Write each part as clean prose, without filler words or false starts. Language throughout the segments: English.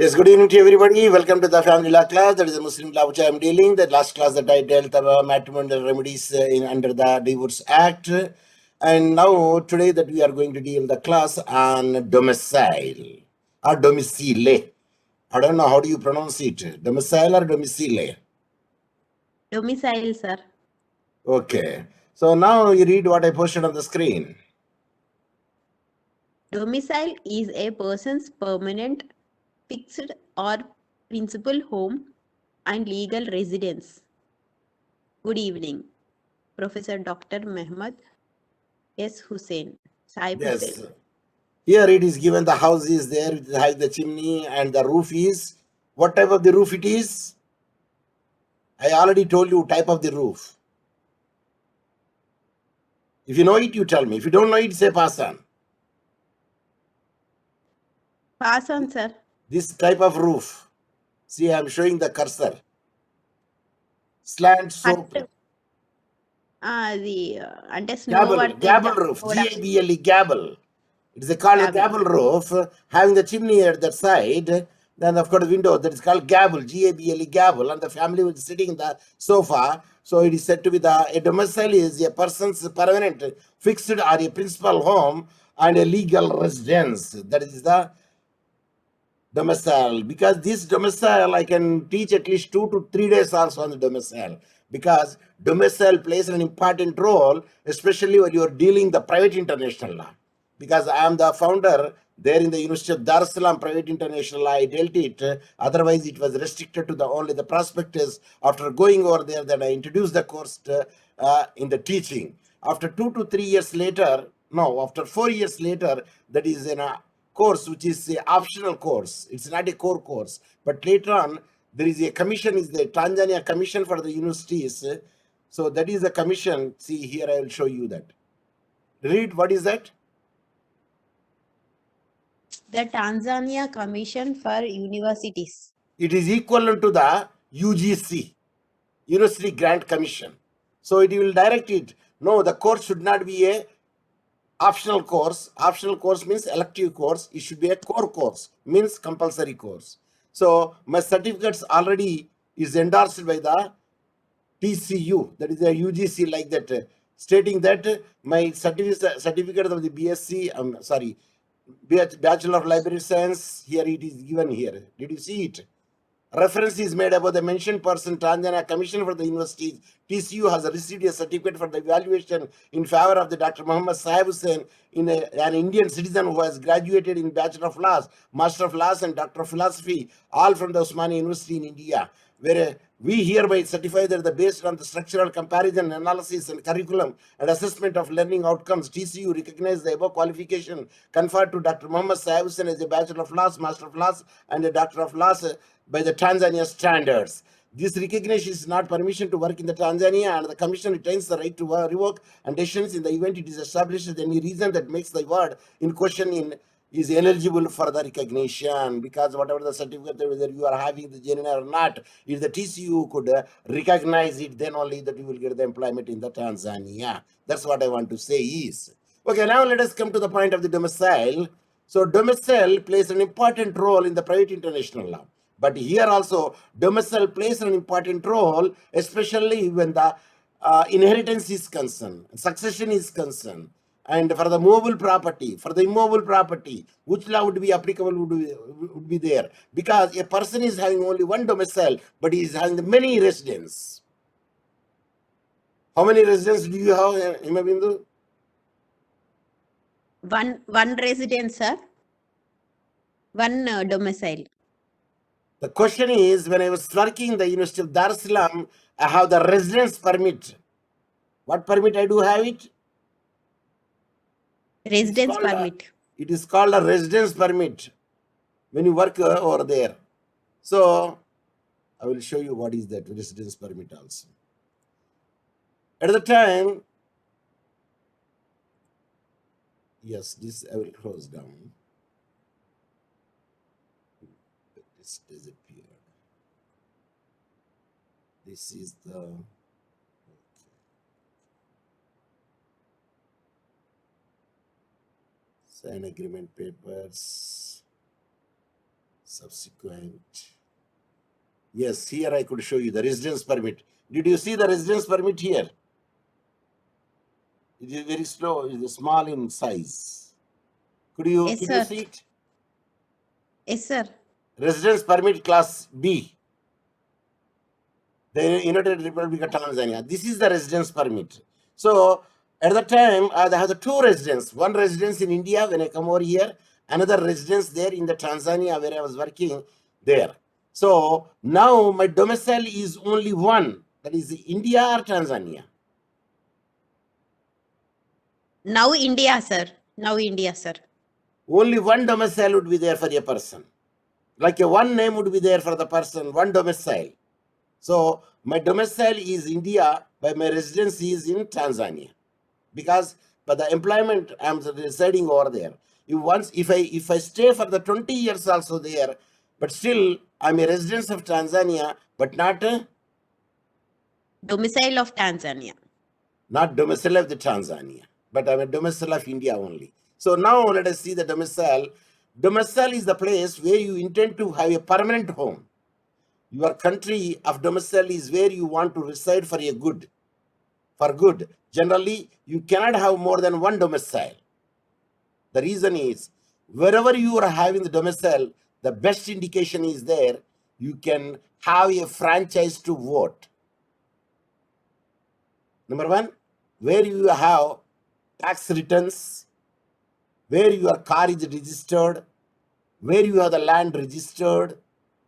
Yes, good evening to everybody. Welcome to the family law class. That is the Muslim law which I am dealing. The last class that I dealt about matrimonial remedies under the Divorce Act. And now today that we are going to deal the class on domicile or domicile. I don't know how do you pronounce it. Domicile or domicile? Domicile, sir. Okay. So now you read what I posted on the screen. Domicile is a person's permanent, fixed or principal home and legal residence. Good evening, Professor Dr. Mohammed Saheb Yes. Hussain. Here it is given the house is there, it has the chimney and the roof is. What type of the roof it is? I already told you type of the roof. If you know it, you tell me. If you don't know it, say pass on. Pass on, sir. This type of roof. See, I'm showing the cursor. Slant slope. అంటే snow Gable, gable roof. G-A-B-L-E, gable. It is called a gable roof, having the chimney at that side. Then, of course, window that is called gable, G-A-B-L-E, gable, and the family was sitting in the sofa. So it is said to be a domicile is a person's permanent, fixed or a principal home and a legal residence. That is the domicile. Because this domicile, I can teach at least 2 to 3 days also on the domicile. Because domicile plays an important role, especially when you are dealing the private international law. Because I am the founder there in the University of Dar es Salaam Private International Law, I dealt it. Otherwise, it was restricted to the only the prospectus. After going over there, then I introduced the course in the teaching. After 2 to 3 years later, no, after 4 years later, that is in a course which is a optional course. It's not a core course. But later on, there is a commission, is the Tanzania Commission for the Universities. So that is a commission. See here, I will show you that. Read, what is that? The Tanzania Commission for Universities. It is equivalent to the UGC, University Grant Commission. So it will direct it. No, the course should not be a optional course. Optional course means elective course. It should be a core course, means compulsory course. So my certificates already is endorsed by the TCU, that is a UGC like that, stating that my certificate of the BSc, Bachelor of Library Science, here it is given here. Did you see it? Reference is made about the mentioned person, Tanzania Commission for the Universities. TCU has received a certificate for the evaluation in favor of the Dr. Mohammed Saheb Hussain, an Indian citizen who has graduated in Bachelor of Laws, Master of Laws, and Doctor of Philosophy, all from the Osmani University in India, where we hereby certify that based on the structural comparison, analysis, and curriculum and assessment of learning outcomes, TCU recognizes the above qualification conferred to Dr. Mohammed Saheb Hussain as a Bachelor of Laws, Master of Laws, and a Doctor of Laws by the Tanzania standards. This recognition is not permission to work in the Tanzania, and the Commission retains the right to revoke and decisions in the event it is established that any reason that makes the word in question is eligible for the recognition. Because whatever the certificate, whether you are having the genuine or not, if the TCU could recognize it, then only that you will get the employment in the Tanzania. That's what I want to say is. Okay, now let us come to the point of the domicile. So domicile plays an important role in the private international law. But here also, domicile plays an important role, especially when the inheritance is concerned, succession is concerned, and for the movable property, for the immobile property, which law would be applicable would be there. Because a person is having only one domicile, but he is having many residents. How many residents do you have, Himabindu? One residence, sir. One domicile. The question is, when I was working in the University of Dar es Salaam, I have the residence permit. What permit I do have it? Residence permit. It is called a residence permit when you work over there. So I will show you what is that residence permit also. At the time, yes, this I will close down. This disappeared. This is the sign agreement papers, Subsequent. Yes, here I could show you the residence permit. Did you see the residence permit here? It is very slow, it is small in size. Could you Yes, see sir. it? Yes, sir. Residence permit class B. The United Republic of Tanzania. This is the residence permit. So at the time, I have the two residence. One residence in India when I come over here, another residence there in the Tanzania where I was working there. So now my domicile is only one. That is India or Tanzania. Now India, sir. Now India, sir. Only one domicile would be there for a person. Like a one name would be there for the person, one domicile. So my domicile is India, but my residence is in Tanzania. Because for the employment, I'm residing over there. If I stay for the 20 years also there, but still I'm a resident of Tanzania, but not Domicile of Tanzania. domicile of the Tanzania, but I'm a domicile of India only. So now let us see the domicile. Domicile is the place where you intend to have a permanent home. Your country of domicile is where you want to reside for a good. For good. Generally, you cannot have more than one domicile. The reason is, wherever you are having the domicile, the best indication is there, you can have a franchise to vote. Number one, where you have tax returns, where your car is registered, where you have the land registered,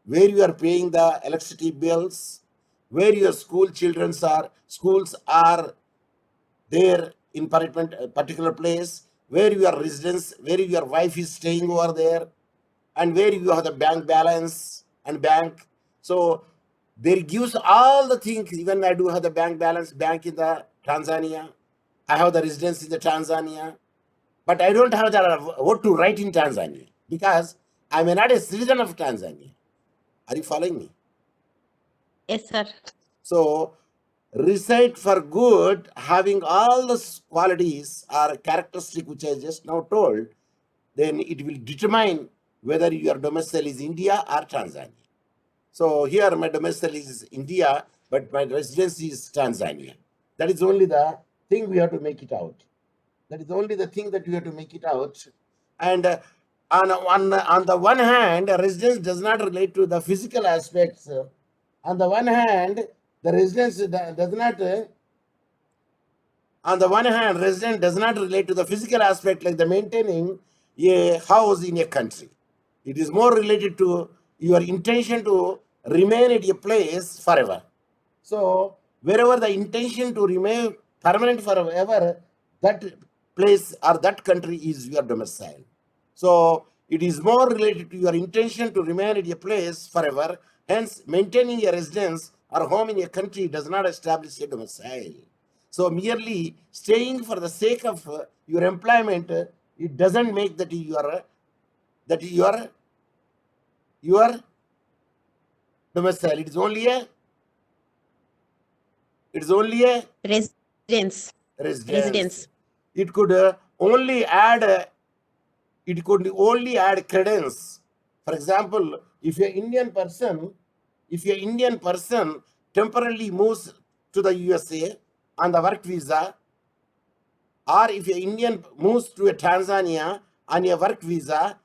where you are paying the electricity bills, where your schools are there in particular place, where your residence, where your wife is staying over there, and where you have the bank balance and bank. So there gives all the things. Even I do have the bank balance, bank in the Tanzania. I have the residence in the Tanzania, but I don't have the vote to write in Tanzania because I am not a citizen of Tanzania. Are you following me? Yes, sir. So reside for good, having all the qualities or characteristic which I just now told, then it will determine whether your domicile is India or Tanzania. So here my domicile is India, but my residence is Tanzania. That is only the thing we have to make it out. That is only the thing that we have to make it out. And on the one hand, residence does not relate to the physical aspects. On the one hand, the residence does not. On the one hand, residence does not relate to the physical aspect like the maintaining a house in a country. It is more related to your intention to remain at a place forever. So wherever the intention to remain permanent forever, that place or that country is your domicile. So it is more related to your intention to remain at a place forever. Hence, maintaining a residence or home in a country does not establish a domicile. So merely staying for the sake of your employment, it doesn't make that your domicile. It is only a Residence. residence. It could only add credence. For example, if an Indian person temporarily moves to the USA on the work visa, or if an Indian moves to a Tanzania on a work visa,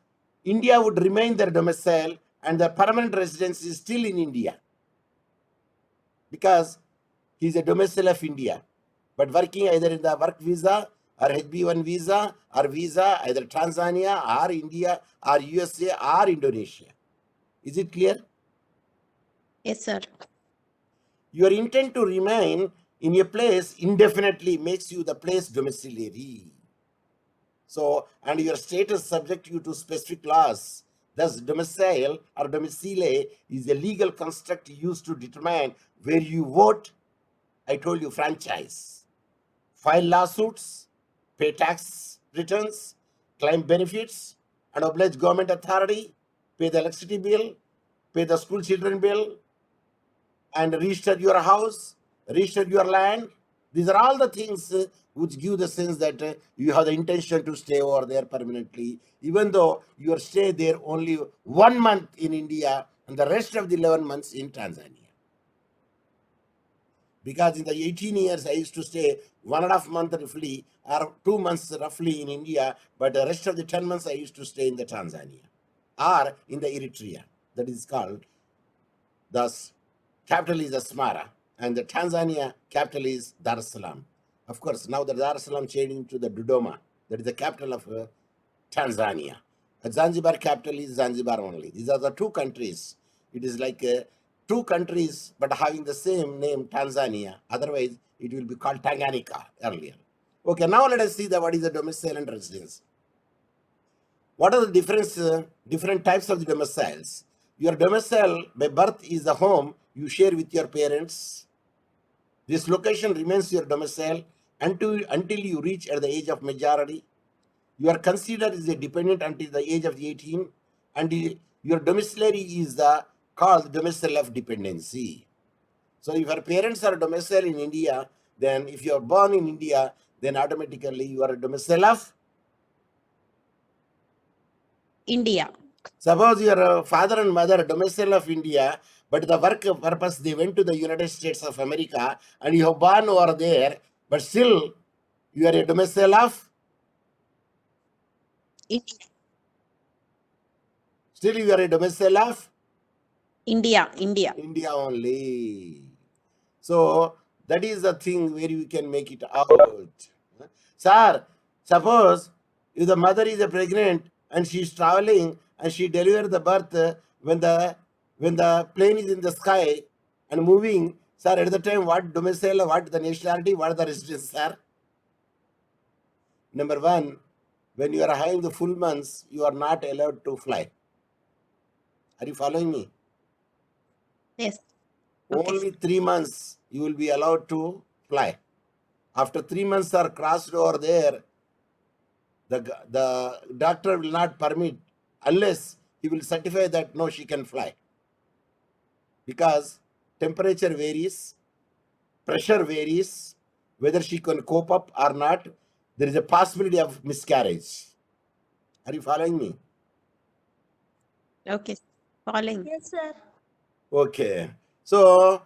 India would remain their domicile and the permanent residence is still in India because he is a domicile of India, but working either in the work visa or HB1 visa or visa either Tanzania or India or USA or Indonesia. Is it clear? Yes, sir. Your intent to remain in a place indefinitely makes you the place domiciliary. So, and your status subject you to specific laws. Thus, domicile or domicile is a legal construct used to determine where you vote. I told you franchise. File lawsuits, pay tax returns, claim benefits, and oblige government authority, pay the electricity bill, pay the school children bill, and register your house, register your land, These are all the things which give the sense that you have the intention to stay over there permanently, even though you stay there only 1 month in India and the rest of the 11 months in Tanzania. Because in the 18 years, I used to stay 1.5 months roughly, or 2 months roughly in India, but the rest of the 10 months I used to stay in the Tanzania or in the Eritrea. That is called, thus, capital is Asmara, and the Tanzania capital is Dar es Salaam. Of course, now the Dar es Salaam changed into the Dodoma, that is the capital of Tanzania. Zanzibar capital is Zanzibar only. These are the two countries. It is like two countries but having the same name, Tanzania. Otherwise, it will be called Tanganyika earlier. Okay, now let us see what is the domicile and residence. What are the different types of the domiciles? Your domicile by birth is the home you share with your parents. This location remains your domicile until you reach at the age of majority. You are considered as a dependent until the age of 18, and your domiciliary is called domicile of dependency. So if your parents are domicile in India, then if you are born in India, then automatically you are a domicile of India. Suppose your father and mother are domicile of India, but the work purpose they went to the United States of America and you have born over there, but still you are a domicile of India. Still you are a domicile of India. India only. So that is the thing where you can make it out. Sir, suppose if the mother is pregnant and she is traveling and she delivered the birth when the plane is in the sky and moving, sir, at the time what domicile, what the nationality, what the residence, sir? Number one, when you are having the full months, you are not allowed to fly. Are you following me? Yes. Okay. Only 3 months you will be allowed to fly. After 3 months are crossed over there, the doctor will not permit unless he will certify that no, she can fly. Because temperature varies, pressure varies, whether she can cope up or not, there is a possibility of miscarriage. Are you following me? Okay. Following. Yes, sir. Okay. So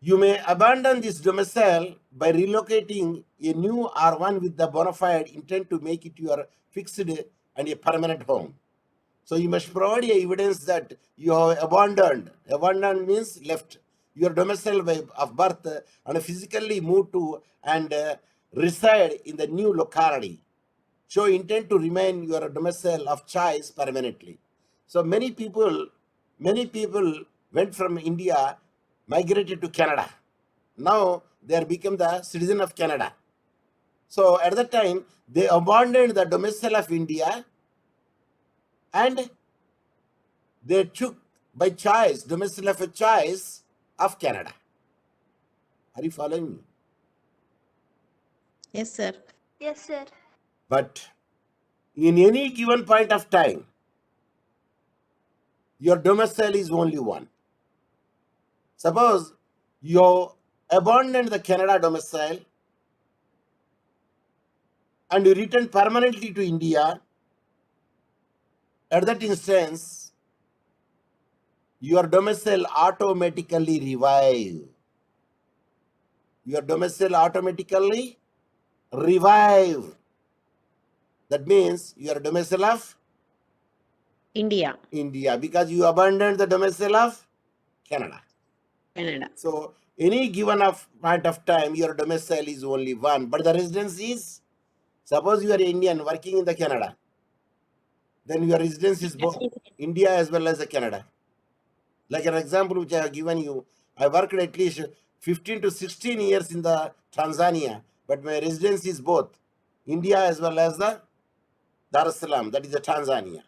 you may abandon this domicile by relocating a new or one with the bona fide intent to make it your fixed and a permanent home. So you must provide a evidence that you have abandoned. Abandoned means left your domicile of birth and physically moved to and reside in the new locality. Show intent to remain your domicile of choice permanently. So many people went from India, migrated to Canada. Now they are become the citizen of Canada. So at that time they abandoned the domicile of India and they took by choice, domicile of a choice of Canada. Are you following me? Yes, sir. Yes, sir. But in any given point of time, your domicile is only one. Suppose you abandoned the Canada domicile and you return permanently to India, at that instance, your domicile automatically revive. Your domicile automatically revive. That means you are domicile of India. India because you abandoned the domicile of Canada. Canada. So any given point of time, your domicile is only one, but the residence is, suppose you are Indian working in the Canada, then your residence is both India as well as the Canada. Like an example which I have given you, I worked at least 15 to 16 years in the Tanzania, but my residence is both India as well as the Dar es Salaam, that is the Tanzania.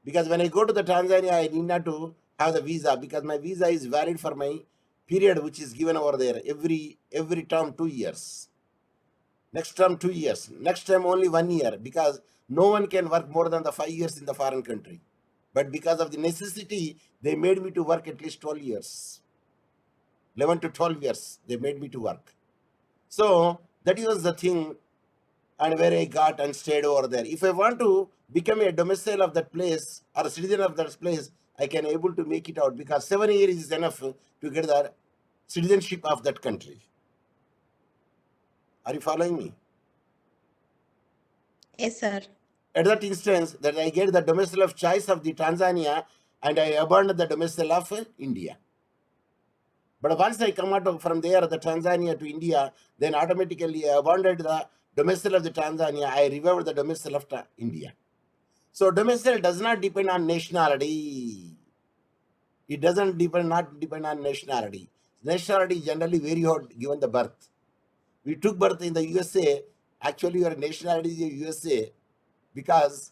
Because when I go to the Tanzania, I need not to have the visa because my visa is valid for my period which is given over there every term 2 years. Next term 2 years. Next term only 1 year because no one can work more than the 5 years in the foreign country. But because of the necessity, they made me to work at least 12 years. 11 to 12 years, they made me to work. So that was the thing, and where I got and stayed over there. If I want to become a domicile of that place or a citizen of that place, I can able to make it out, because 7 years is enough to get the citizenship of that country. Are you following me? Yes, sir. At that instance, that I get the domicile of choice of the Tanzania, and I abandon the domicile of India. But once I come out from there, the Tanzania to India, then automatically I abandoned the domicile of the Tanzania, I revived the domicile of India. So domicile does not depend on nationality. It doesn't depend on nationality. Nationality is generally very hard given the birth. We took birth in the USA. Actually, your nationality is USA because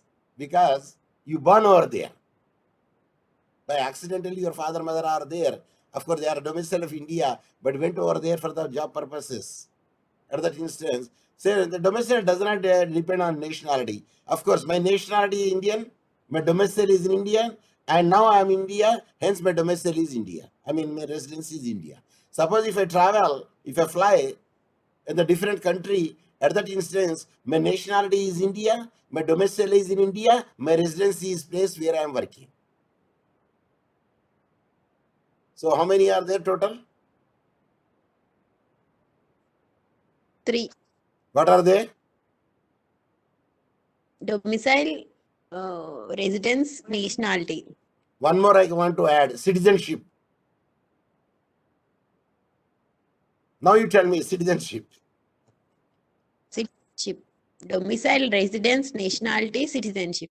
you born over there. By accidentally your father, mother are there. Of course, they are a domicile of India, but went over there for the job purposes. At that instance, say the domicile does not depend on nationality. Of course, my nationality is Indian, my domicile is in India, and now I am India, hence my domicile is India. I mean, my residence is India. Suppose if I travel, if I fly in the different country, at that instance, my nationality is India, my domicile is in India, my residence is place where I am working. So how many are there total? 3. What are they? Domicile, residence, nationality. One more I want to add, citizenship. Now you tell me citizenship. Citizenship. Domicile, residence, nationality, citizenship.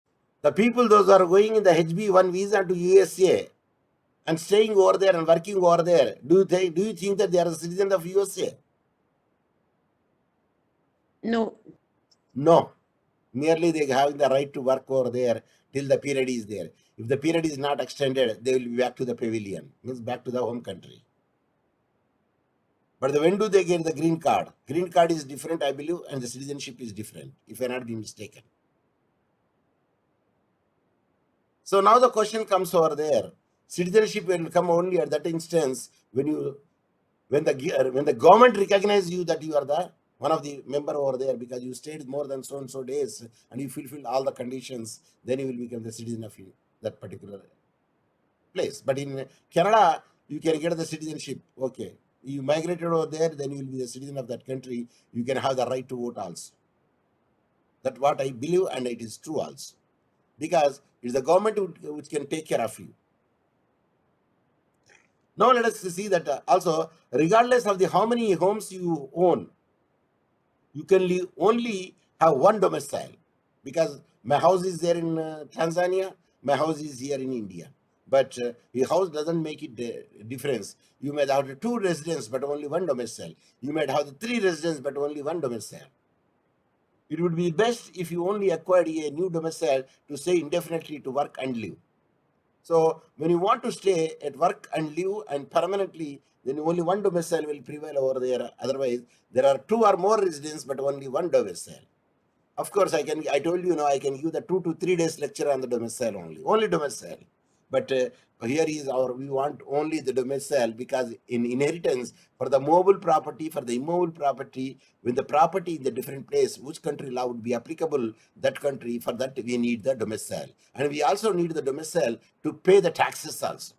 The people, those are going in the HB1 visa to USA and staying over there and working over there, do you think that they are a citizen of USA? No. No. Merely they have the right to work over there till the period is there. If the period is not extended, they will be back to the pavilion, means back to the home country. But when do they get the green card? Green card is different, I believe, and the citizenship is different, if I not be mistaken. So now the question comes over there. Citizenship will come only at that instance when the government recognizes you that you are the one of the member over there, because you stayed more than so and so days and you fulfill all the conditions, then you will become the citizen of that particular place. But in Canada, you can get the citizenship. Okay, you migrated over there, then you will be the citizen of that country. You can have the right to vote also. That's what I believe, and it is true also, because it's the government which can take care of you. Now let us see that also, regardless of the how many homes you own, you can only have one domicile, because my house is there in Tanzania, my house is here in India. But your house doesn't make it difference. You may have 2 residents, but only one domicile. You might have 3 residents, but only one domicile. It would be best if you only acquired a new domicile to stay indefinitely to work and live. So when you want to stay at work and live and permanently, then only one domicile will prevail over there. Otherwise, there are 2 or more residents, but only one domicile. Of course, I told you, I can give the 2 to 3 days lecture on the domicile only domicile. But here is we want only the domicile, because in inheritance, for the mobile property, for the immobile property, when the property in the different place, which country law would be applicable, that country, for that we need the domicile. And we also need the domicile to pay the taxes also.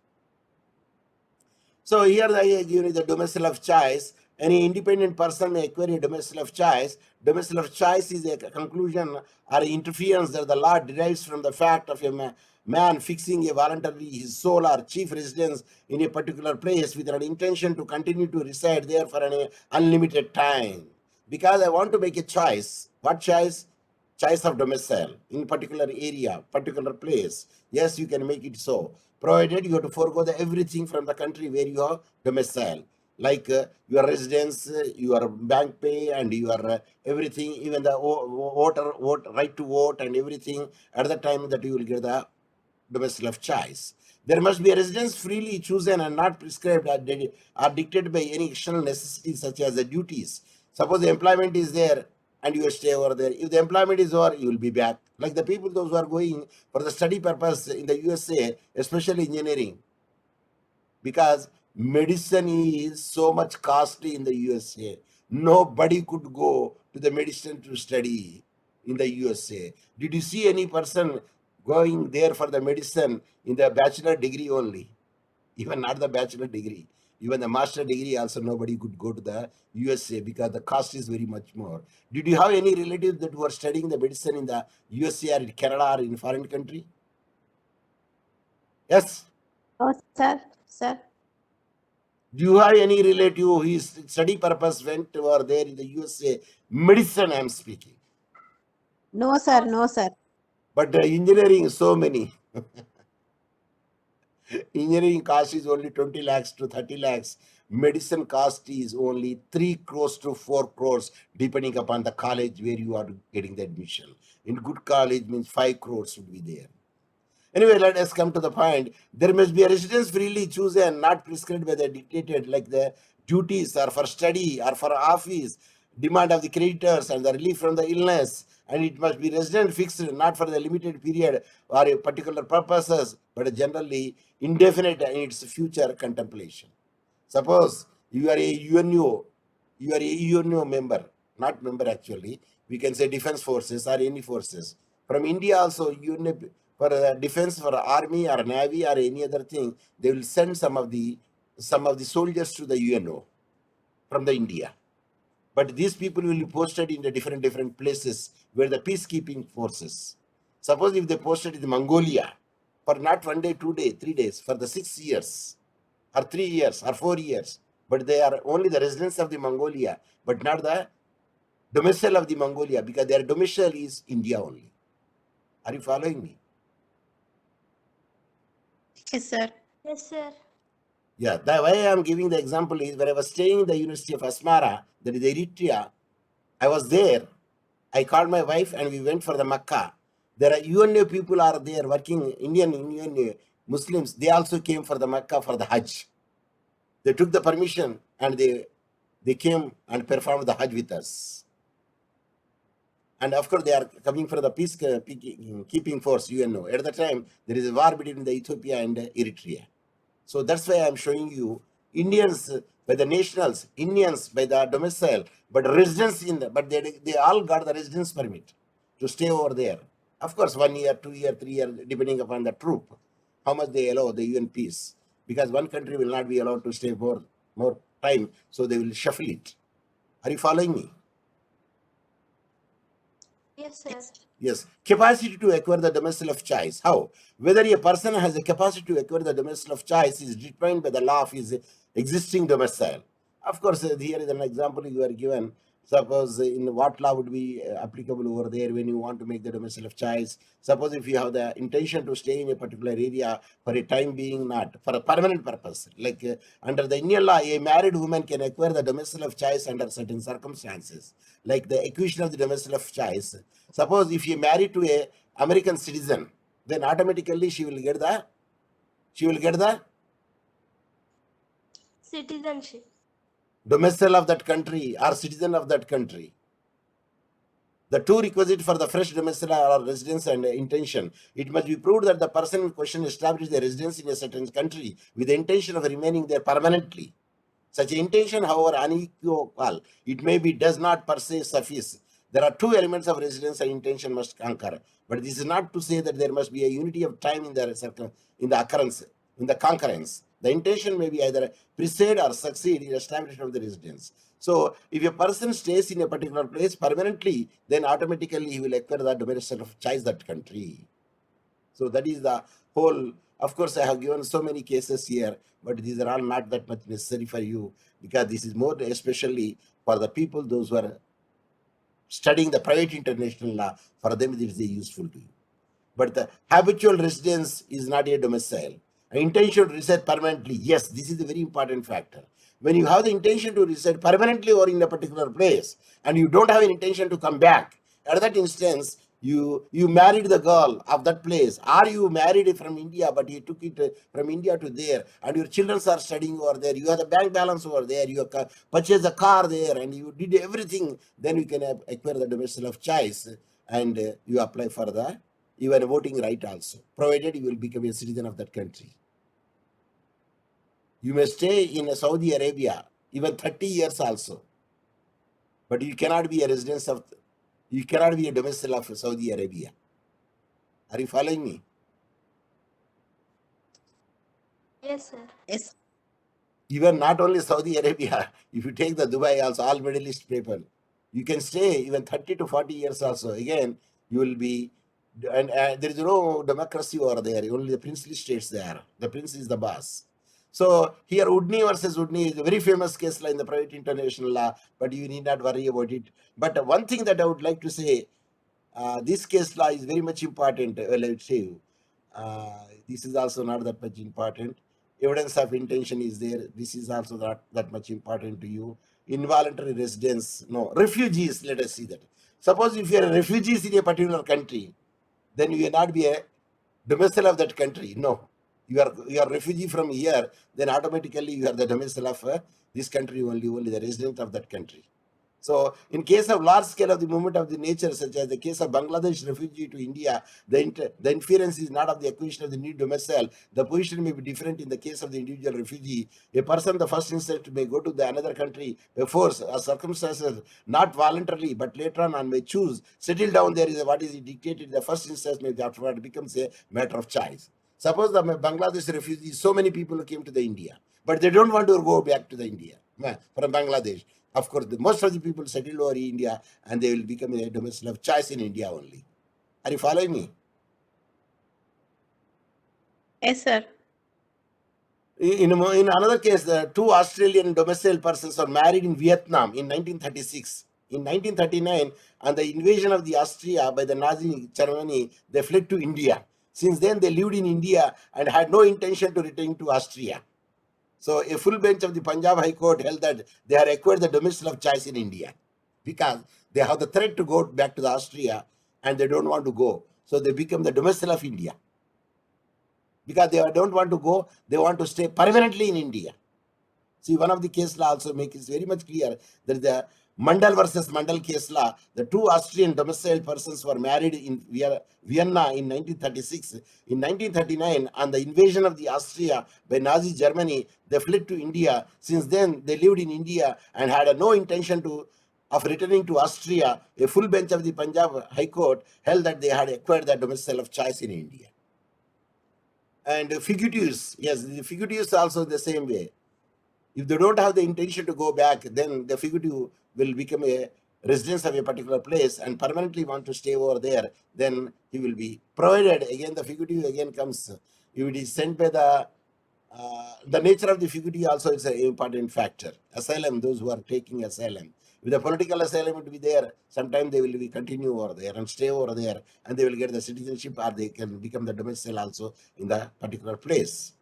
So here I give you the domicile of choice. Any independent person may acquire a domicile of choice. Domicile of choice is a conclusion or interference that the law derives from the fact of a man fixing a voluntarily his sole or chief residence in a particular place with an intention to continue to reside there for an unlimited time. Because I want to make a choice. What choice? Choice of domicile in particular area, particular place. Yes, you can make it so, provided you have to forego everything from the country where you are domicile, like your residence, your bank pay, and your everything, even the vote right to vote and everything, at the time that you will get the domicile of choice. There must be a residence freely chosen and not prescribed or dictated by any external necessities such as the duties. Suppose the employment is there and you stay over there. If the employment is over, you will be back. Like the people, those who are going for the study purpose in the USA, especially engineering, because medicine is so much costly in the USA. Nobody could go to the medicine to study in the USA. Did you see any person going there for the medicine in the bachelor degree only? Even not the bachelor degree, even the master degree also nobody could go to the USA because the cost is very much more. Did you have any relatives that were studying the medicine in the USA or in Canada or in foreign country? Yes. No, sir. Sir. Do you have any relative who is study purpose went over there in the USA? Medicine, I am speaking. No, sir. No, sir. But engineering, so many. Engineering cost is only 20 lakhs to 30 lakhs. Medicine cost is only 3 crores to 4 crores, depending upon the college where you are getting the admission. In good college means 5 crores would be there. Anyway, let us come to the point. There must be a residence freely chosen and not prescribed by the dictated, like the duties are for study or for office, demand of the creditors and the relief from the illness. And it must be resident fixed, not for the limited period or a particular purposes, but generally indefinite in its future contemplation. Suppose you are a UNO, you are a UNO member, not member actually. We can say defense forces or any forces. From India also, UNO for defense, for army or navy or any other thing, they will send some of the soldiers to the UNO from the India. But these people will be posted in the different places where the peacekeeping forces. Suppose if they posted in Mongolia for not 1 day, 2 days, 3 days, for the 6 years or 3 years or 4 years, but they are only the residents of the Mongolia, but not the domicile of the Mongolia, because their domicile is India only. Are you following me? Yes, sir. Yes, sir. Yeah, the way I'm giving the example is when I was staying in the University of Asmara, that is Eritrea, I was there. I called my wife and we went for the Makkah. There are UNA people are there working, Indian UNA Muslims. They also came for the Makkah for the Hajj. They took the permission and they came and performed the Hajj with us. And of course, they are coming for the peacekeeping force, UNO. At the time, there is a war between the Ethiopia and Eritrea. So that's why I'm showing you Indians by the nationals, Indians by the domicile, but residents but they all got the residence permit to stay over there. Of course, 1 year, 2 year, 3 year, depending upon the troop, how much they allow the UN peace. Because one country will not be allowed to stay more time, so they will shuffle it. Are you following me? Yes, sir. Yes, capacity to acquire the domicile of choice. How? Whether a person has a capacity to acquire the domicile of choice is determined by the law of his existing domicile. Of course, here is an example you are given. Suppose in what law would be applicable over there when you want to make the domicile of choice. Suppose if you have the intention to stay in a particular area for a time being, not for a permanent purpose. Like under the Indian law, a married woman can acquire the domicile of choice under certain circumstances, like the acquisition of the domicile of choice. Suppose if you marry to a American citizen, then automatically she will get the Citizenship. domicile of that country or citizen of that country. The two requisite for the fresh domicile are residence and intention. It must be proved that the person in question established their residence in a certain country with the intention of remaining there permanently. Such intention, however unequivocal it may be, does not per se suffice. There are two elements of residence and intention must concur. But this is not to say that there must be a unity of time in the occurrence, in the concurrence. The intention may be either precede or succeed in establishment of the residence. So, if a person stays in a particular place permanently, then automatically he will acquire the domicile of choice that country. So that is the whole. Of course, I have given so many cases here, but these are all not that much necessary for you, because this is more especially for the people, those who are studying the private international law. For them, it is useful to you. But the habitual residence is not a domicile. An intention to reside permanently, yes, this is a very important factor. When you have the intention to reside permanently or in a particular place, and you don't have an intention to come back, at that instance, you married the girl of that place, or you married it from India, but you took it from India to there, and your children are studying over there, you have the bank balance over there, you purchased a car there, and you did everything, then you can acquire the domicile of choice, and you apply for the even voting right also, provided you will become a citizen of that country. You may stay in Saudi Arabia even 30 years also. But you cannot be a resident of, you cannot be a domicile of Saudi Arabia. Are you following me? Yes, sir. Yes. Even not only Saudi Arabia, if you take the Dubai, also all Middle East people, you can stay even 30 to 40 years also. Again, you will be, and there is no democracy over there. Only the princely states there. The prince is the boss. So here, Udni versus Udni is a very famous case law in the private international law, but you need not worry about it. But one thing that I would like to say, this case law is very much important. Well, I would say, this is also not that much important. Evidence of intention is there. This is also not that much important to you. Involuntary residence, no. Refugees, let us see that. Suppose if you are a refugees in a particular country, then you will not be a domicile of that country. No. You are refugee from here, then automatically you are the domicile of this country only the resident of that country. So, in case of large scale of the movement of the nature, such as the case of Bangladesh refugee to India, the inference is not of the acquisition of the new domicile. The position may be different in the case of the individual refugee. A person, the first instant, may go to the another country by force or circumstances, not voluntarily, but later on and may choose. Settle down there is what is dictated. The first instance may afterward becomes a matter of choice. Suppose the Bangladesh refugees, so many people came to the India, but they don't want to go back to the India from Bangladesh. Of course, most of the people settle over India and they will become a domicile of choice in India only. Are you following me? Yes, sir. In another case, the two Australian domicile persons are married in Vietnam in 1936. In 1939, on the invasion of the Austria by the Nazi Germany, they fled to India. Since then, they lived in India and had no intention to return to Austria. So a full bench of the Punjab High Court held that they have acquired the domicile of choice in India because they have the threat to go back to the Austria and they don't want to go. So they become the domicile of India. Because they don't want to go, they want to stay permanently in India. See, one of the case law also makes it very much clear that the Mandal versus Mandal case law, the two Austrian domiciled persons were married in Vienna in 1936. In 1939, on the invasion of the Austria by Nazi Germany, they fled to India. Since then, they lived in India and had no intention of returning to Austria. A full bench of the Punjab High Court held that they had acquired the domicile of choice in India. And fugitives, yes, the fugitives also the same way. If they don't have the intention to go back, then the fugitive will become a residence of a particular place and permanently want to stay over there. Then he will be provided. Again, the fugitive again comes. If it is sent by the nature of the fugitive also is an important factor. Asylum, those who are taking asylum. If the political asylum would be there, sometime they will be continue over there and stay over there, and they will get the citizenship or they can become the domicile also in the particular place.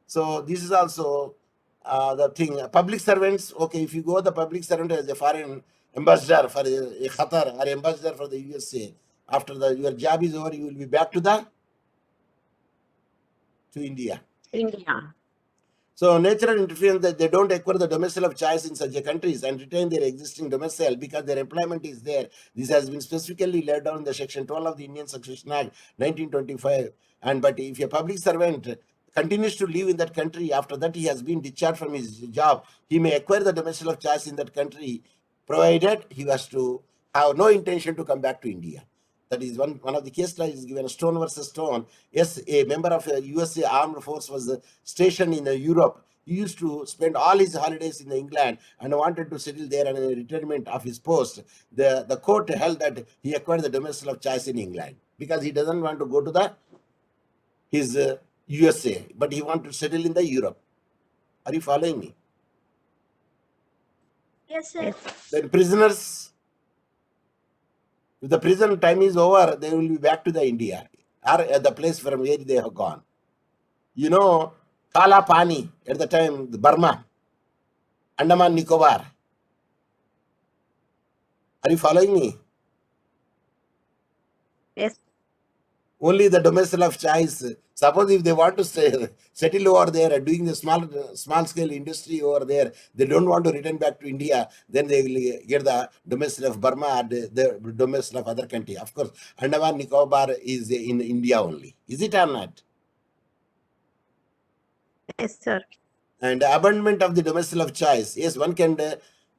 So this is also the thing. Public servants, okay, if you go the public servant as a foreign ambassador for a Qatar or ambassador for the USA, after your job is over, you will be back to India. India. So natural interference that they don't acquire the domicile of choice in such a countries and retain their existing domicile because their employment is there. This has been specifically laid down in the Section 12 of the Indian Succession Act 1925. But if a public servant continues to live in that country after that he has been discharged from his job, he may acquire the domicile of choice in that country, provided he has to have no intention to come back to India. That is one of the case law is given, Stone versus Stone. Yes, a member of a USA armed force was stationed in Europe. He used to spend all his holidays in England and wanted to settle there on a retirement of his post. The court held that he acquired the domicile of choice in England because he doesn't want to go to his USA, but he wants to settle in the Europe. Are you following me? Yes, sir. Yes. Then prisoners, if the prison time is over, they will be back to the India or at the place from where they have gone. You know, Kala Pani at the time, Burma, Andaman Nicobar. Are you following me? Yes. Only the domicile of choice. Suppose if they want to settle over there, doing the small scale industry over there, they don't want to return back to India, then they will get the domicile of Burma or the domicile of other country. Of course, Andaman Nicobar is in India only. Is it or not? Yes, sir. And abandonment of the domicile of choice. Yes, one can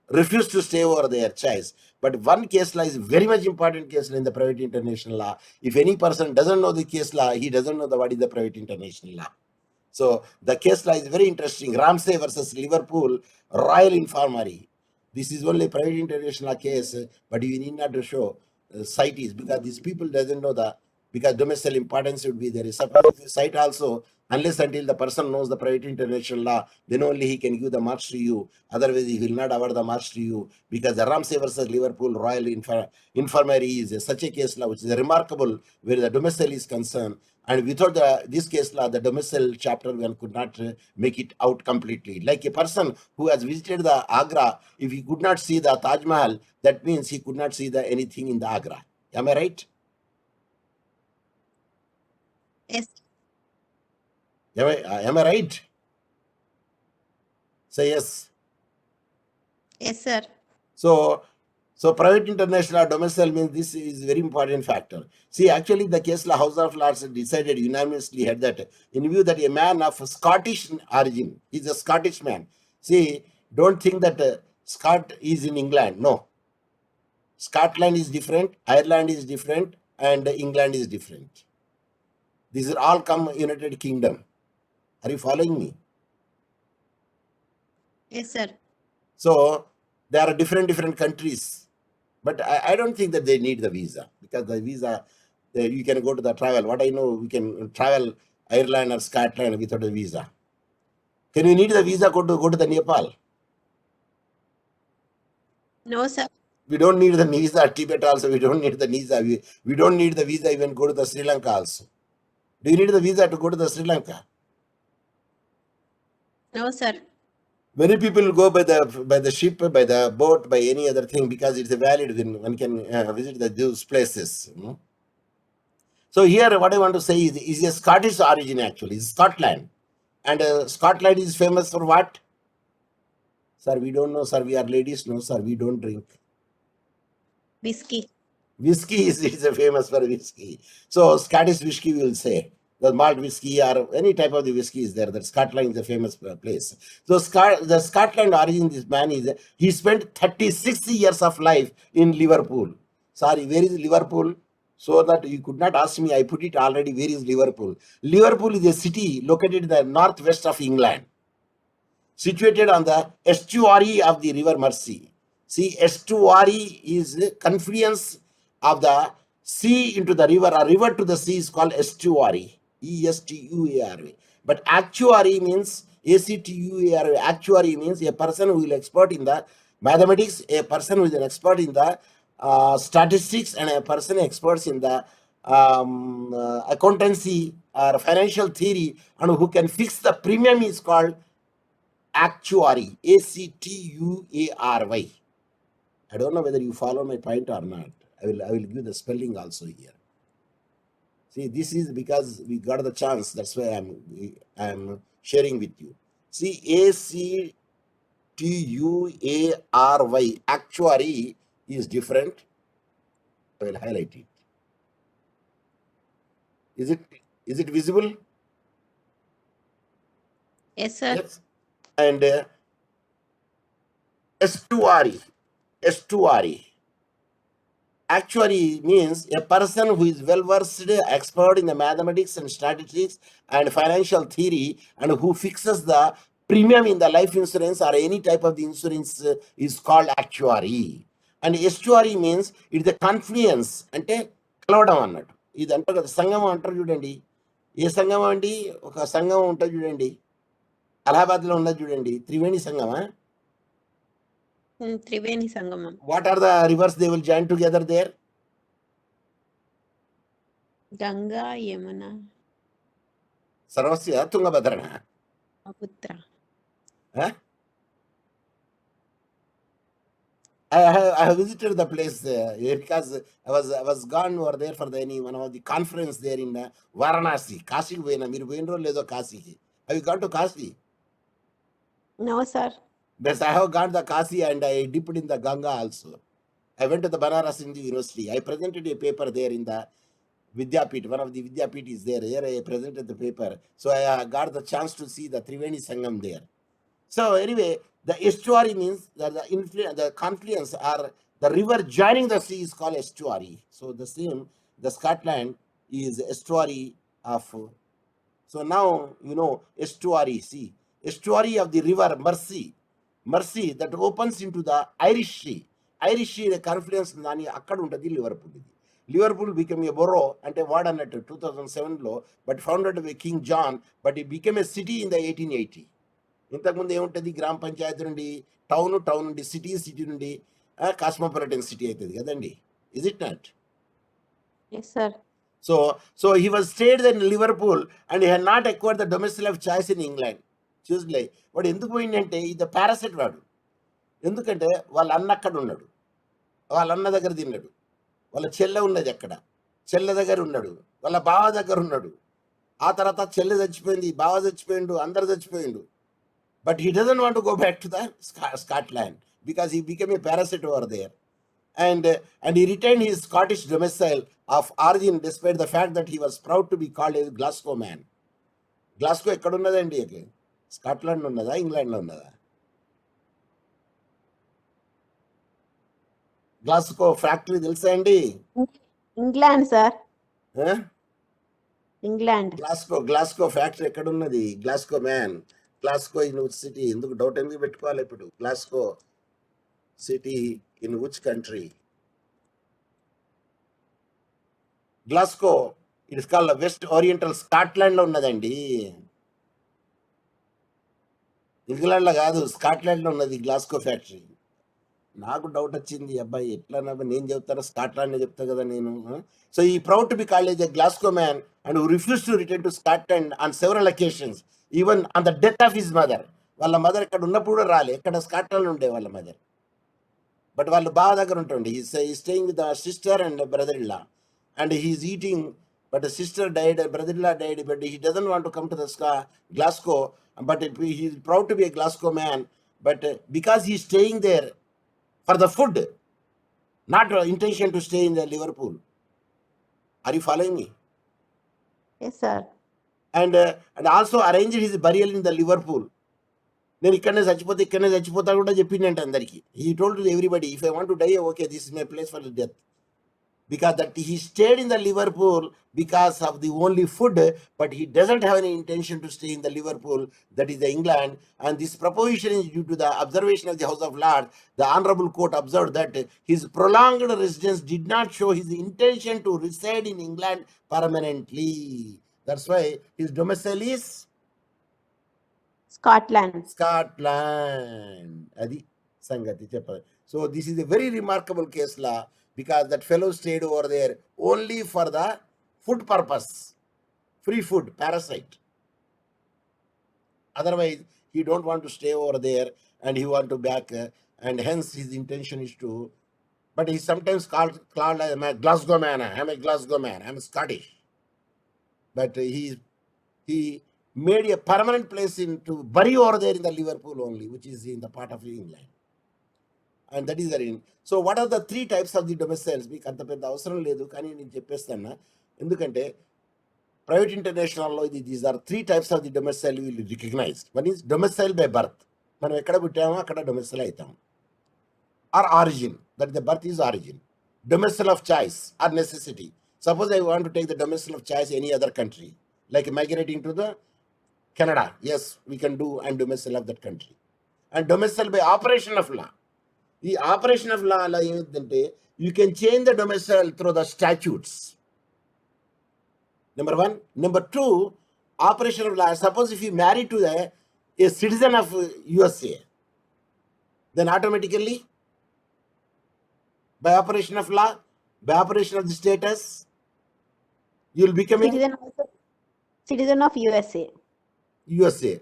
refuse to stay over their choice. But one case law is very much important case law in the private international law. If any person doesn't know the case law, he doesn't know what is the private international law. So the case law is very interesting. Ramsay versus Liverpool Royal Infirmary. This is only private international case, but you need not to show cite is because these people doesn't know because domicile importance would be there. Suppose if you cite also, unless until the person knows the private international law, then only he can give the marks to you. Otherwise, he will not award the marks to you because the Ramsay versus Liverpool Royal Infirmary is such a case law which is remarkable where the domicile is concerned. And without this case law, the domicile chapter one could not make it out completely. Like a person who has visited the Agra, if he could not see the Taj Mahal, that means he could not see anything in the Agra. Am I right? Yes. Am I right? Say yes. Yes, sir. So private international domicile means this is very important factor. See, actually the case law House of Lords decided unanimously had that in view that a man of Scottish origin, he's a Scottish man. See, don't think that Scott is in England. No. Scotland is different, Ireland is different, and England is different. These are all come United Kingdom. Are you following me? Yes, sir. So there are different countries. But I don't think that they need the visa because the visa, you can go to the travel. What I know, we can travel Ireland or Scotland without a visa. Can you need the visa go to the Nepal? No, sir. We don't need the visa. Tibet also, we don't need the visa. We don't need the visa even go to the Sri Lanka also. Do you need the visa to go to the Sri Lanka? No, sir. Many people go by the ship, by the boat, by any other thing because it's valid when one can visit those places. You know? So here what I want to say is a Scottish origin actually, it's Scotland. And Scotland is famous for what? Sir, we don't know, sir, we are ladies. No, sir, we don't drink. Whiskey. Whiskey is famous for whiskey. So Scottish whiskey we will say. The malt whiskey or any type of the whiskey is there. That Scotland is a famous place. So the Scotland origin, this man he spent 36 years of life in Liverpool. Sorry, where is Liverpool? So that you could not ask me, I put it already. Where is Liverpool? Liverpool is a city located in the northwest of England, situated on the estuary of the River Mersey. See, estuary is confluence of the sea into the river. A river to the sea is called estuary. Estuary. But actuary means ACTUARY. Actuary means a person who will expert in the mathematics, a person who is an expert in the statistics, and a person experts in the accountancy or financial theory, and who can fix the premium is called actuary. ACTUARY. I don't know whether you follow my point or not. I will give the spelling also here. See, this is because we got the chance. That's why I'm sharing with you. See, ACTUARY. Actuary is different. I will highlight it. Is it visible? Yes, sir. Yes. And estuary. Actuary means a person who is well versed, expert in the mathematics and statistics and financial theory, and who fixes the premium in the life insurance or any type of the insurance is called actuary. And estuary means it's the confluence అంటే కలవడం అన్నట్టు. ఇది అంటారు కదా సంగమం అంటారు చూడండి. ఏ సంగమం అండి? ఒక సంగమం ఉంటుంది చూడండి. అలహాబాద్లో ఉన్నది చూడండి. త్రివేణి సంగమా? Triveni Sangamam. What are the rivers they will join together there? Ganga, Yamuna, Sarvasya Tungabhadrana. Putra. Huh? I have visited the place because I was gone over there for one of the conference there in Varanasi. Kashi పోయినా మీరు పోయినరో లేదో కాశీకి. Have you gone to Kashi? No, sir. Yes, I have gone to Kashi and I dipped in the Ganga also. I went to the Banaras Hindu University. I presented a paper there in the Vidyapit. One of the Vidyapit is there. Here I presented the paper. So I got the chance to see the Triveni Sangam there. So anyway, the estuary means that the confluence or the river joining the sea is called estuary. So the same, the Scotland is estuary of. So now you know estuary. See, estuary of the river Mersey that opens into the Irish Sea. Irish Sea the confluence nani akkada untadi Liverpool. Liverpool became a borough and a ward annattu 2007 లో, but founded by King John, but it became a city in the 1880. ఇంతకుముందు ఏముంటుంది, గ్రామ పంచాయతీ నుండి town, town నుండి city, city నుండి cosmopolitan city అవుతుంది కదండి. Is it not? Yes, sir. So he was stayed in Liverpool and he had not acquired the domicile of choice in England. చూసులే వాడు ఎందుకు పోయిందంటే ఇది పారాసైట్ వాడు. ఎందుకంటే వాళ్ళ అన్న అక్కడ ఉన్నాడు, వాళ్ళ అన్న దగ్గర తిన్నాడు, వాళ్ళ చెల్లె ఉన్నది అక్కడ, చెల్లె దగ్గర ఉన్నాడు, వాళ్ళ బావ దగ్గర ఉన్నాడు. ఆ తర్వాత చెల్లె చచ్చిపోయింది, బావ చచ్చిపోయిండు, అందరు చచ్చిపోయిండు. But he doesn't want to go back to the Scotland because he became a parasite over there. And he retained his Scottish domicile of origin despite the fact that he was proud to be called a Glasgow man. Glasgow ఎక్కడ ఉన్నదండి? Scotland ఉన్నదా, ఇంగ్లాండ్లో ఉన్నదా? Glasgow factory తెలుసా అండి? England, sir. England. Glasgow factory ఎక్కడ ఉన్నది? Glasgow man, Glasgow in which city? ఎందుకు డౌట్ ఎందుకు పెట్టుకోవాలి ఇప్పుడు? Glasgow city in which country? Glasgow it is called west oriental Scotland లో ఉన్నదండి, ఇంగ్లాండ్ లో కాదు, స్కాట్లాండ్ లో ఉన్నది గ్లాస్గో ఫ్యాక్టరీ. నాకు డౌట్ వచ్చింది, అబ్బాయి ఎట్లా నేను చెప్తాను, స్కాట్లాండ్ చెప్తా కదా నేను. సో ఈ proud to be called a Glasgow man and refuse to return to Scotland on several occasions, even on the death of his mother. వాళ్ళ మదర్ ఇక్కడ ఉన్నప్పుడు కూడా రాలే, ఇక్కడ స్కాట్లాండ్ ఉండే వాళ్ళ మదర్. బట్ వాళ్ళు బాగా దగ్గర ఉంటుండే. ఈ staying with the sister and brother in law and he's eating, but the sister died, brother-in-law died, but he doesn't want to come to the Glasgow, but he's proud to be a Glasgow man, but because he's staying there for the food, not intention to stay in the Liverpool. Are you following me? Yes, sir. And also arranged his burial in the Liverpool. నేను ఇక్కడనే చచ్చిపోతే ఇక్కడనే చచ్చిపోతా కూడా చెప్పిండంటే అందరికి. He told to everybody, if I want to die, okay, this is my place for the death. Because that he stayed in the Liverpool because of the only food, but he doesn't have any intention to stay in the Liverpool, that is the England. And this proposition is due to the observation of the House of Lords. The Honourable Court observed that his prolonged residence did not show his intention to reside in England permanently. That's why his domicile is Scotland. Adi Sangati Chapal. So this is a very remarkable case law, because that fellow stayed over there only for the food purpose, free food, parasite. Otherwise, he don't want to stay over there and he want to back, and hence his intention is to, but he sometimes called I'm a Glasgow man, I'm a Glasgow man, I'm Scottish. But he made a permanent place to bury over there in the Liverpool only, which is in the part of England. And that is the reason. So what are the three types of the domiciles? మీకు అంత పెద్ద అవసరం లేదు, కానీ నేను చెప్పేస్తాను. ఎందుకంటే private ఇంటర్నేషనల్లో these are three types of the domicile will recognize. One is domicile by birth, మనం ఎక్కడ పుట్టామో అక్కడ డొమిసైల్ అవుతాం. Or origin, that the birth is origin. Domicile of choice or necessity. Suppose I want to take the domicile of choice any other country, like migrating to the Canada, as we can do and domicile of that country. And domicile by operation of లా. ఈ operation of లా అలా ఏమిటంటే you can change the domicile through the statutes. Number one. Number two, operation of law. Suppose if you marry to A citizen of USA, then automatically by operation of law, by operation of the status, you will become Citizen of USA.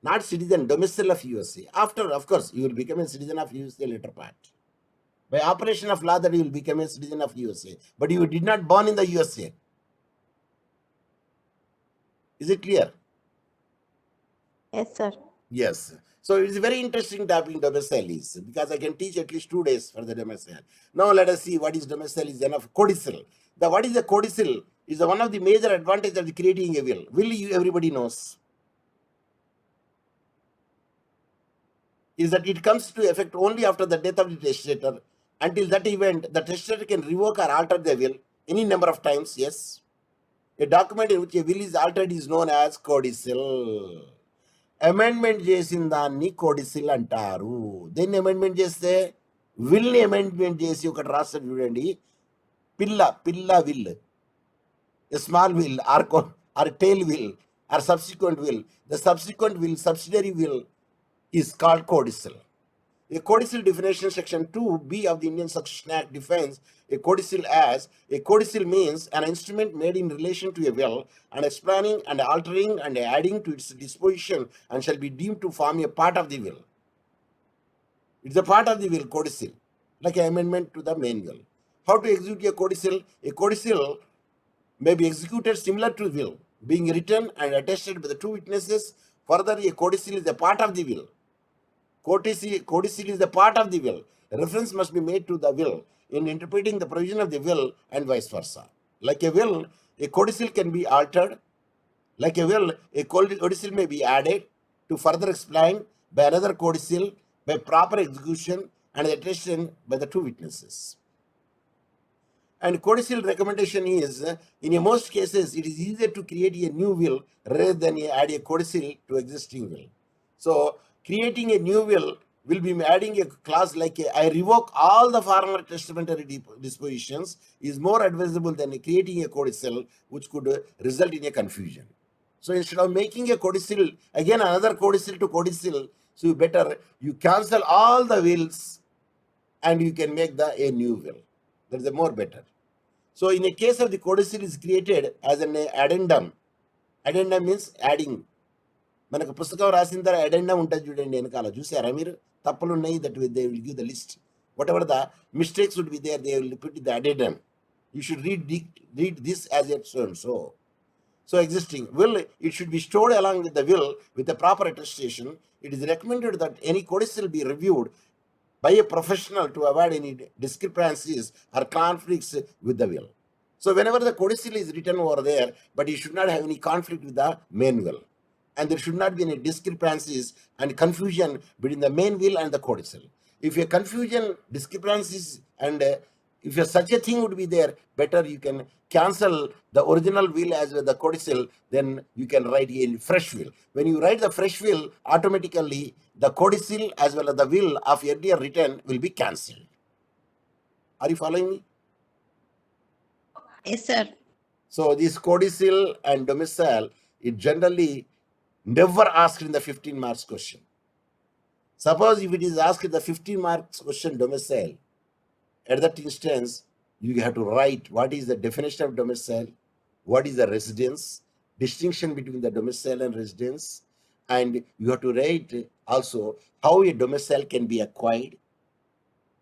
Not citizen, domicile of USA. After, of course, you will become a citizen of USA later part. By operation of law that you will become a citizen of USA. But you did not born in the USA. Is it clear? Yes, sir. Yes. So it's a very interesting topic, domicile is, because I can teach at least 2 days for the domicile. Now let us see what is domicile is enough. Codicil. What is the codicil? Is one of the major advantages of the creating a will. Will you everybody knows. is that it comes to effect only after the death of the testator. Until that event, the testator can revoke or alter the will any number of times. Yes. A document in which a will is altered is known as codicil. Amendment చేసిన దాన్ని కోడిసిల్ అంటారు. దేన్ని amendment చేస్తే? విల్ని amendment చేసి ఒకటి రాస్తాడు చూడండి, పిల్ల will, small will or tail will or subsequent will. The subsequent will, subsidiary will is called codicil. A codicil definition, section 2B of the Indian Succession Act defines a codicil as: a codicil means an instrument made in relation to a will and explaining and altering and adding to its disposition and shall be deemed to form a part of the will. It's a part of the will, codicil, like an amendment to the main will. How to execute a codicil? A codicil may be executed similar to will, being written and attested by the two witnesses. Further, a codicil is a part of the will. Codicil is the part of the will. Reference must be made to the will in interpreting the provision of the will and vice versa. Like a will, a codicil can be altered. Like a will, a codicil may be added to further explain by another codicil by proper execution and attestation by the two witnesses. And codicil recommendation is, in most cases, it is easier to create a new will rather than add a codicil to existing will. So, creating a new will be adding a clause like I revoke all the former testamentary dispositions is more advisable than creating a codicil, which could result in a confusion. So instead of making a codicil, again another codicil to codicil, so you cancel all the wills and you can make a new will. That is more better. So in a case of the codicil is created as an addendum. Addendum means adding. మనకు పుస్తకం రాసిన తర్వాత అడెండం ఉంటుంది చూడండి వెనకాల, చూసారా మీరు? తప్పులు ఉన్నాయి, that they will give the list. Whatever the mistakes would be there, they will put the addendum. You should read this as it so and so. So existing will, it should be stored along with the will with a proper attestation. It is recommended that any codicil be reviewed by a professional to avoid any discrepancies or conflicts with the will. So whenever the codicil is written over there, but you should not have any conflict with the main will. And there should not be any discrepancies and confusion between the main will and the codicil. If a confusion, discrepancies, and if such a thing would be there, better you can cancel the original will as well the codicil, then you can write a fresh will. When you write the fresh will, automatically the codicil as well as the will of earlier written will be cancelled. Are you following me? Yes, sir. So this codicil and domicile, it generally never asked in the 15 marks question. Suppose if it is asked in the 15 marks question domicile, at that instance, you have to write what is the definition of domicile, what is the residence, distinction between the domicile and residence, and you have to write also how a domicile can be acquired.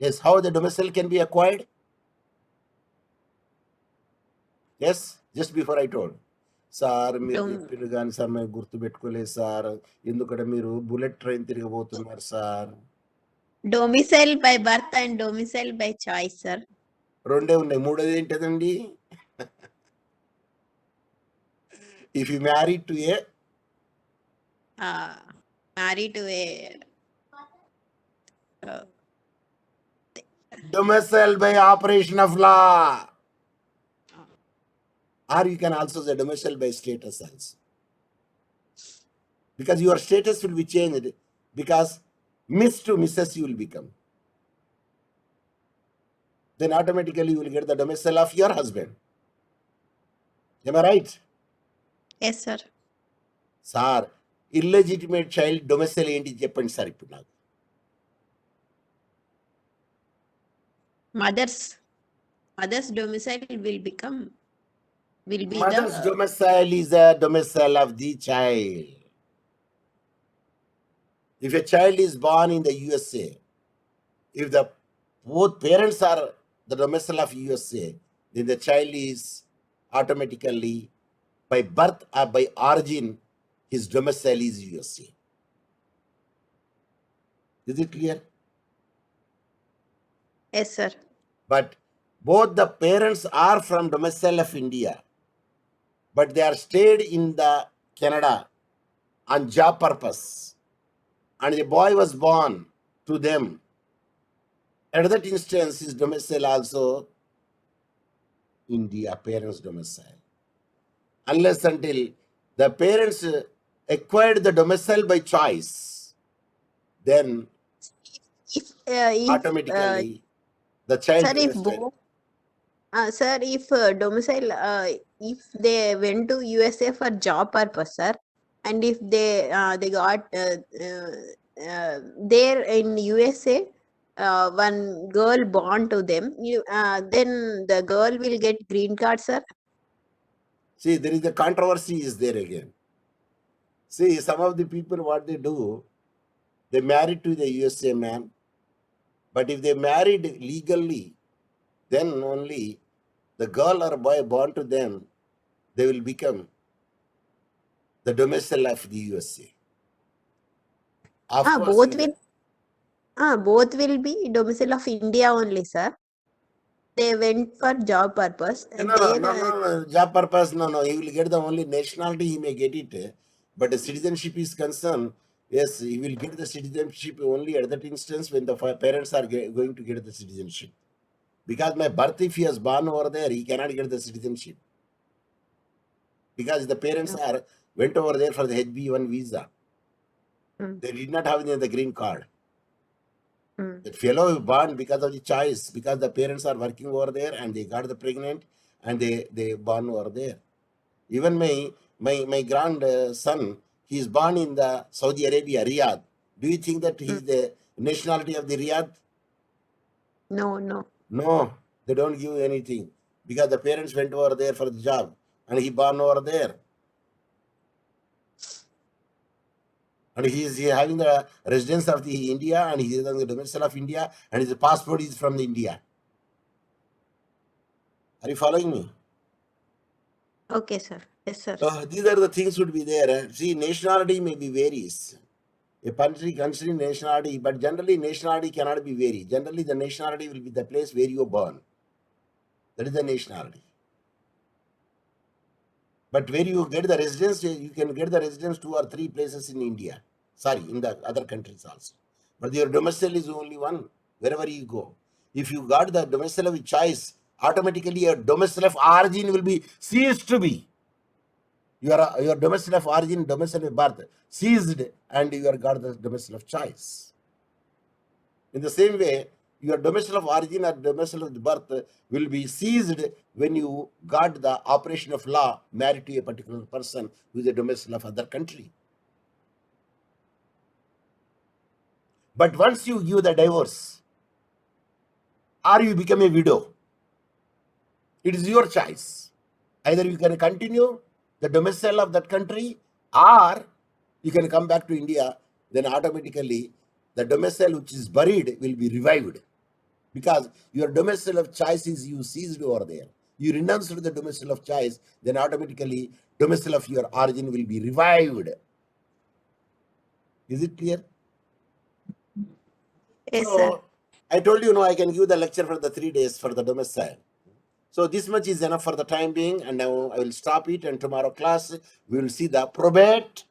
Yes, how the domicile can be acquired. Yes, just before I told. Sir మీరు చెప్పారు కానీ sir మేము గుర్తుపెట్టుకోలేదు sir, ఎందుకంటే మీరు bullet train తిరగబోతున్నారు sir. Domicile by birth and domicile by choice sir. రెండే ఉన్నాయి, మూడోది ఏంటదండి? If you marry to a domicile by operation of law, or you can also say domicile by status also, because your status will be changed, because Miss to Mrs. you will become, then automatically you will get the domicile of your husband. Am I right? Yes, sir. Sir illegitimate child domicile ఏంటి చెప్పండి sir ఇప్పుడు నాకు. Mother's domicile will be Mother's domicile is the domicile of the child. If a child is born in the USA, if the both parents are the domicile of USA, then the child is automatically by birth or by origin, his domicile is USA. Is it clear? Yes, sir. But both the parents are from domicile of India, but they are stayed in the Canada on job purpose. and a boy was born to them. At that instance, his domicile also India, parents' domicile. Unless until the parents acquired the domicile by choice, then if automatically the child sir, if domicile. both sir, if domicile, if they went to USA for job purpose, sir, and if they got there in USA, one girl born to them, then the girl will get green card, sir. See, there is a controversy is there again. See, some of the people, what they do, they married to the USA man, but if they married legally, then only the girl or boy born to them, they will become the domicile of the USA. Of course, Both will be domicile of India only, sir. They went for job purpose. no, job purpose, no. He will get the only nationality, he may get it. But the citizenship is concerned, yes, he will get the citizenship only at that instance when the parents are going to get the citizenship. Because my birth, if he has born over there, he cannot get the citizenship. Because the parents went over there for the HB1 visa. They did not have the green card. That fellow born because of the choice, because the parents are working over there and they got the pregnant and they born over there. Even my grandson, he is born in the Saudi Arabia, Riyadh. Do you think that he is the nationality of the Riyadh? No. No, they don't give anything because the parents went over there for the job and he born over there. And he is having the residence of the India and he is on the domicile of India and his passport is from the India. Are you following me? Okay, sir. Yes, sir. These are the things would be there. See, nationality may be varies. A country considering nationality, but generally nationality cannot be vary. Generally, the nationality will be the place where you are born. That is the nationality. But where you get the residence, you can get the residence 2 or 3 places in India. Sorry, in the other countries also. But your domicile is only one, wherever you go. If you got the domicile of choice, automatically your domicile of origin will be ceased to be. Your domicile of origin, domicile of birth ceased, and you are got the domicile of choice. In the same way, your domicile of origin or domicile of birth will be seized when you got the operation of law married to a particular person who is a domicile of other country. But once you give the divorce or you become a widow, it is your choice. Either you can continue the domicile of that country or you can come back to India, then automatically the domicile which is buried will be revived. Because your domicile of choice is you seized over there. You renounce to the domicile of choice, then automatically domicile of your origin will be revived. Is it clear? Yes, So, sir. I told you, I can give the lecture for the 3 days for the domicile. So this much is enough for the time being, and now I will stop it. And tomorrow class we will see the probate,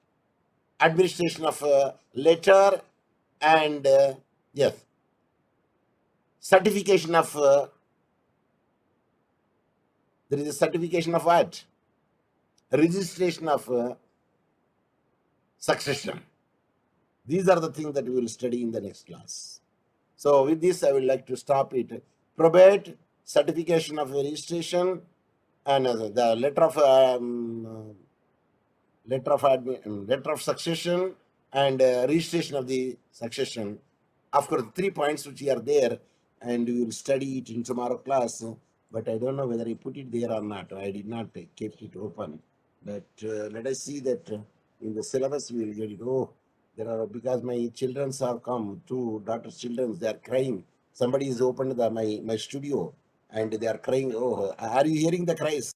administration of letter, and yes, certification of. There is a certification of what? Registration of succession. These are the things that we will study in the next class. So with this, I would like to stop it. Probate, certification of registration, and the letter of succession, and registration of the succession. Of course, 3 points which are there, and we will study it in tomorrow class. But I don't know whether I put it there or not. I did not keep it open. But let us see that in the syllabus we will get it. Oh, there are, because my children have come, 2 daughter's children, they are crying. Somebody has opened my studio and they are crying. Oh, are you hearing the cries?